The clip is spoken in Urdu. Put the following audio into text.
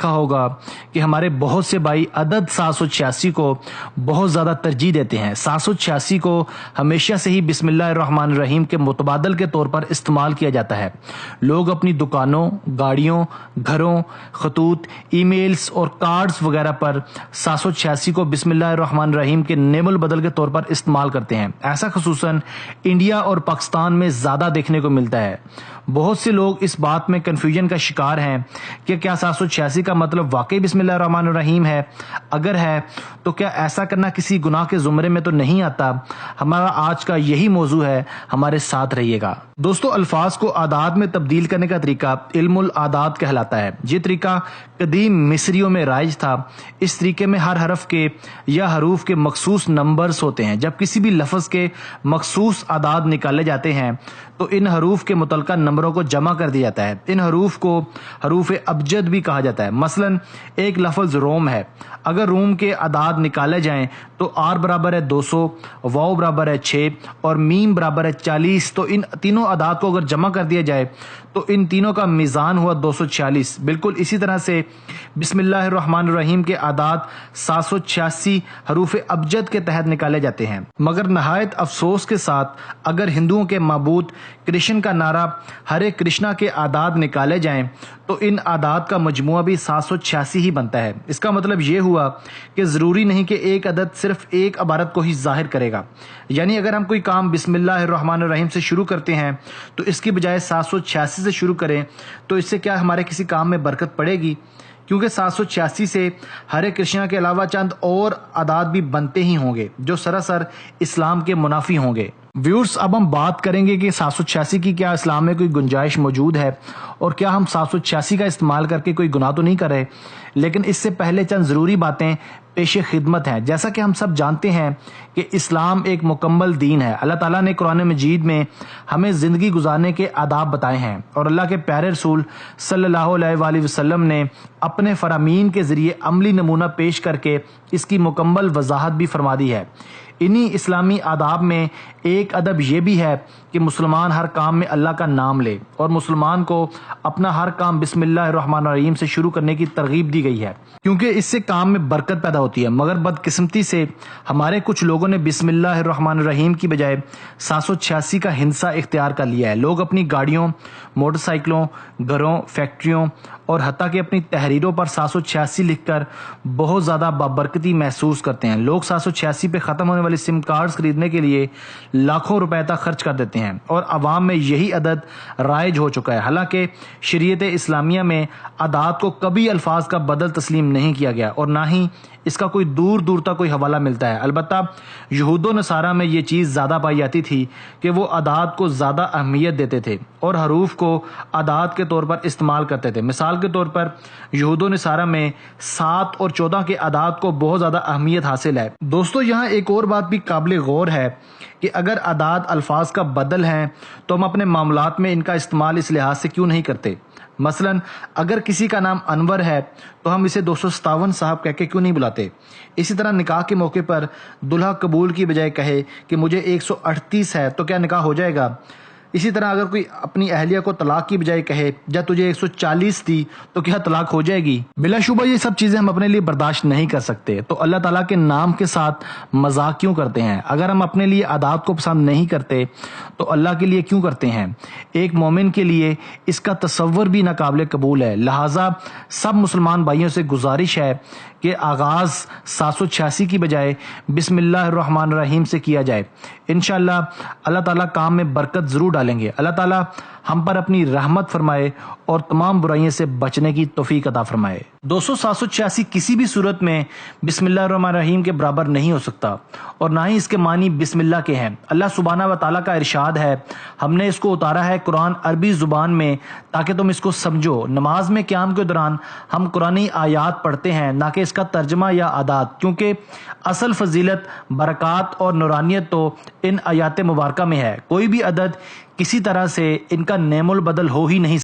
دیکھا ہوگا کہ ہمارے بہت سے بھائی عدد 786 کو بہت زیادہ ترجیح دیتے ہیں۔ 786 کو ہمیشہ سے ہی بسم اللہ الرحمن الرحیم کے متبادل کے طور پر استعمال کیا جاتا ہے۔ لوگ اپنی دکانوں، گاڑیوں، گھروں، خطوط، ای میلز اور کارڈز وغیرہ پر 786 کو بسم اللہ الرحمن الرحیم کے نعم البدل کے طور پر استعمال کرتے ہیں۔ ایسا خصوصاً انڈیا اور پاکستان میں زیادہ دیکھنے کو ملتا ہے۔ بہت سے لوگ اس بات میں کنفیوژن کا شکار ہیں کہ کیا 786 کا مطلب واقعی بسم اللہ الرحمن الرحیم ہے؟ اگر ہے تو کیا ایسا کرنا کسی گناہ کے زمرے میں تو نہیں آتا؟ ہمارا آج کا یہی موضوع ہے، ہمارے ساتھ رہیے گا۔ دوستو، الفاظ کو اعداد میں تبدیل کرنے کا طریقہ علم الاعداد کہلاتا ہے۔ یہ طریقہ قدیم مصریوں میں رائج تھا۔ اس طریقے میں ہر حرف کے یا حروف کے مخصوص نمبرز ہوتے ہیں۔ جب کسی بھی لفظ کے مخصوص اعداد نکالے جاتے ہیں تو ان حروف کے متعلقہ نمبروں کو جمع کر دیا جاتا ہے۔ ان حروف کو حروف ابجد بھی کہا جاتا ہے۔ مثلا ایک لفظ روم ہے، اگر روم کے اعداد نکالے جائیں تو آر برابر ہے 200، واو برابر ہے 6 اور میم برابر ہے 40۔ تو ان تینوں اعداد کو اگر جمع کر دیا جائے تو ان تینوں کا میزان ہوا 246۔ بالکل اسی طرح سے بسم اللہ الرحمن الرحیم کے اعداد 786 حروف ابجد کے تحت نکالے جاتے ہیں۔ مگر نہایت افسوس کے ساتھ اگر ہندوؤں کے معبود کرشن کا نعرہ ہرے کرشنا کے اعداد نکالے جائیں تو ان اعداد کا مجموعہ بھی 786 ہی بنتا ہے۔ اس کا مطلب یہ ہوا کہ ضروری نہیں کہ ایک عدد صرف ایک عبارت کو ہی ظاہر کرے گا۔ یعنی اگر ہم کوئی کام بسم اللہ الرحمن الرحیم سے شروع کرتے ہیں تو اس کی بجائے 786 سے شروع کریں تو اس سے کیا ہمارے کسی کام میں برکت پڑے گی؟ کیونکہ 786 سے ہرے کرشنا کے علاوہ چند اور اعداد بھی بنتے ہی ہوں گے جو سراسر اسلام کے منافی ہوں گے۔ ویورز، اب ہم بات کریں گے کہ 786 کی کیا اسلام میں کوئی گنجائش موجود ہے اور کیا ہم 786 کا استعمال کر کے کوئی گناہ تو نہیں کر رہے۔ لیکن اس سے پہلے چند ضروری باتیں پیش خدمت ہیں۔ جیسا کہ ہم سب جانتے ہیں کہ اسلام ایک مکمل دین ہے۔ اللہ تعالیٰ نے قرآن مجید میں ہمیں زندگی گزارنے کے آداب بتائے ہیں اور اللہ کے پیارے رسول صلی اللہ علیہ وآلہ وسلم نے اپنے فرامین کے ذریعے عملی نمونہ پیش کر کے اس کی مکمل وضاحت بھی فرما دی ہے۔ انہی اسلامی آداب میں ایک ادب یہ بھی ہے کہ مسلمان ہر کام میں اللہ کا نام لے اور مسلمان کو اپنا ہر کام بسم اللہ الرحمن الرحیم سے شروع کرنے کی ترغیب دی گئی ہے، کیونکہ اس سے کام میں برکت پیدا ہوتی ہے۔ مگر بدقسمتی سے ہمارے کچھ لوگوں نے بسم اللہ الرحمن الرحیم کی بجائے 786 کا ہندسہ اختیار کر لیا ہے۔ لوگ اپنی گاڑیوں، موٹر سائیکلوں، گھروں، فیکٹریوں اور حتیٰ کہ اپنی تحریروں پر 786 لکھ کر بہت زیادہ بابرکتی محسوس کرتے ہیں۔ لوگ 786 پہ ختم ہونے والی سم کارڈز خریدنے کے لیے لاکھوں روپے تک خرچ کر دیتے ہیں اور عوام میں یہی عدد رائج ہو چکا ہے۔ حالانکہ شریعت اسلامیہ میں اعداد کو کبھی الفاظ کا بدل تسلیم نہیں کیا گیا اور نہ ہی اس کا کوئی دور دور تک کوئی حوالہ ملتا ہے۔ البتہ یہود و نصارہ میں یہ چیز زیادہ پائی جاتی تھی کہ وہ اعداد کو زیادہ اہمیت دیتے تھے اور حروف کو اعداد کے طور پر استعمال کرتے تھے۔ مثال کے طور پر یہود و نصارہ میں 7 اور 14 کے اعداد کو بہت زیادہ اہمیت حاصل ہے۔ دوستو، یہاں ایک اور بات بھی قابل غور ہے کہ اگر اعداد الفاظ کا بدل ہیں تو ہم اپنے معاملات میں ان کا استعمال اس لحاظ سے کیوں نہیں کرتے؟ مثلا اگر کسی کا نام انور ہے تو ہم اسے 257 صاحب کہہ کے کیوں نہیں بلاتے؟ اسی طرح نکاح کے موقع پر دلہا قبول کی بجائے کہے کہ مجھے 138 ہے تو کیا نکاح ہو جائے گا؟ اسی طرح اگر کوئی اپنی اہلیہ کو طلاق کی بجائے کہے جب تجھے 140 تھی تو کیا طلاق ہو جائے گی؟ بلا شبہ یہ سب چیزیں ہم اپنے لیے برداشت نہیں کر سکتے، تو اللہ تعالیٰ کے نام کے ساتھ مذاق کیوں کرتے ہیں؟ اگر ہم اپنے لیے اعداد کو پسند نہیں کرتے تو اللہ کے لیے کیوں کرتے ہیں؟ ایک مومن کے لیے اس کا تصور بھی ناقابل قبول ہے۔ لہٰذا سب مسلمان بھائیوں سے گزارش ہے کہ آغاز 786 کی بجائے بسم اللہ الرحمن الرحیم سے کیا جائے۔ انشاءاللہ اللہ تعالیٰ کام میں برکت ضرور ڈالیں گے۔ اللہ تعالیٰ ہم پر اپنی رحمت فرمائے اور تمام برائیوں سے بچنے کی توفیق عطا فرمائے۔ 786 کسی بھی صورت میں بسم اللہ الرحمن الرحیم کے برابر نہیں ہو سکتا اور نہ ہی اس کے معنی بسم اللہ کے ہیں۔ اللہ سبحانہ و تعالیٰ کا ارشاد ہے، ہم نے اس کو اتارا ہے قرآن عربی زبان میں تاکہ تم اس کو سمجھو۔ نماز میں قیام کے دوران ہم قرآنی آیات پڑھتے ہیں نہ کہ اس کا ترجمہ یا اعداد، کیونکہ اصل فضیلت، برکات اور نورانیت تو ان آیات مبارکہ میں ہے۔ کوئی بھی عدد کسی طرح سے ان کا نعم البدل ہو ہی نہیں